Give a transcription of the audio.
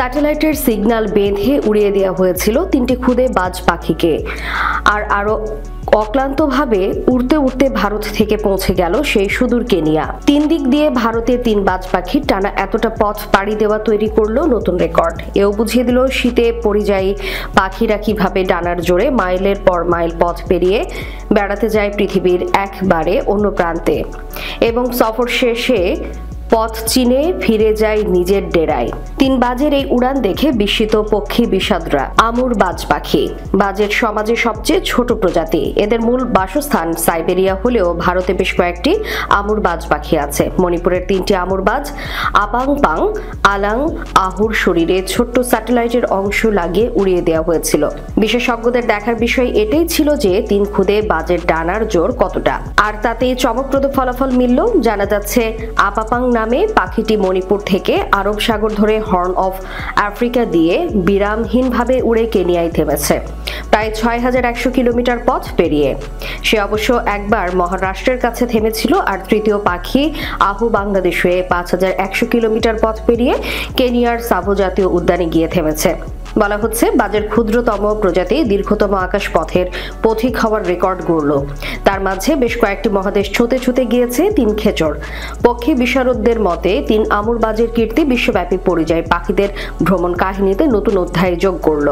স্যাটেলাইটের সিগন্যাল বেঁধে উড়িয়ে দেওয়া হয়েছিল তিনটি খুদে বাজ পাখিকে। আর আরো অক্লান্তভাবে উড়তে উড়তে ভারত থেকে পৌঁছে গেল সেই সুদূর কেনিয়া। 3 দিক দিয়ে ভারতের 3 বাজ পাখি টানা এতটা পথ পাড়ি দেওয়া তৈরি করলো নতুন রেকর্ড। এও বুঝিয়ে দিল শীতে পরিযায়ী পাখিরা কিভাবে ডানার জোরে মাইলের পর মাইল পথ পেরিয়ে বেড়াতে যায় পৃথিবীর একবারে অন্য প্রান্তে এবং সফর শেষে পথ চিনে ফিরে যায় নিজের ডেরায়। 3 বাজের এই উড়ান দেখে বিস্মিত পক্ষী বিশারদরা। আমুর বাজ পাখি বাজের সমাজে সবচেয়ে ছোট প্রজাতি। এদের মূল বাসস্থান সাইবেরিয়া হলেও ভারতে বেশ কয়েকটি আমুর বাজ পাখি আছে। মণিপুরের 3টি আমুর বাজ আপাংপাং, আলাং, আহুর শরীরে ছোট্ট স্যাটেলাইটের অংশ লাগিয়ে উড়িয়ে দেওয়া হয়েছিল। বিশেষজ্ঞদের দেখার বিষয় এটাই ছিল যে 3 খুদে বাজের ডানার জোর কতটা, আর তাতেই চমকপ্রদ ফলাফল মিলল। জানা যাচ্ছে আপাপাং নামে পাখিটি মণিপুর থেকে আরব সাগর ধরে হর্ন অফ আফ্রিকা দিয়ে বিরামহীনভাবে উড়ে কেনিয়ায় থেমেছে, প্রায় 6100 কিলোমিটার পথ পেরিয়ে। সে অবশ্য একবার মহারাষ্ট্রের কাছে থেমেছিল। আর তৃতীয় পাখি আহু বাংলাদেশ হয়ে 5100 কিলোমিটার পথ পেরিয়ে কেনিয়ার সাভো জাতীয় উদ্যানে গিয়ে থেমেছে। বলা হচ্ছে বাজের ক্ষুদ্রতম প্রজাতি দীর্ঘতম আকাশ পথের পথিক হওয়ার রেকর্ড গড়ল। তার মাঝে বেশ কয়েকটি মহাদেশ ছুঁতে ছুঁতে গিয়েছে 3 খেচর। পক্ষী বিশারদদের মতে 3 আমুর বাজের কীর্তি বিশ্বব্যাপী পরিযায়ী পাখিদের ভ্রমণ কাহিনীতে নতুন অধ্যায় যোগ করল।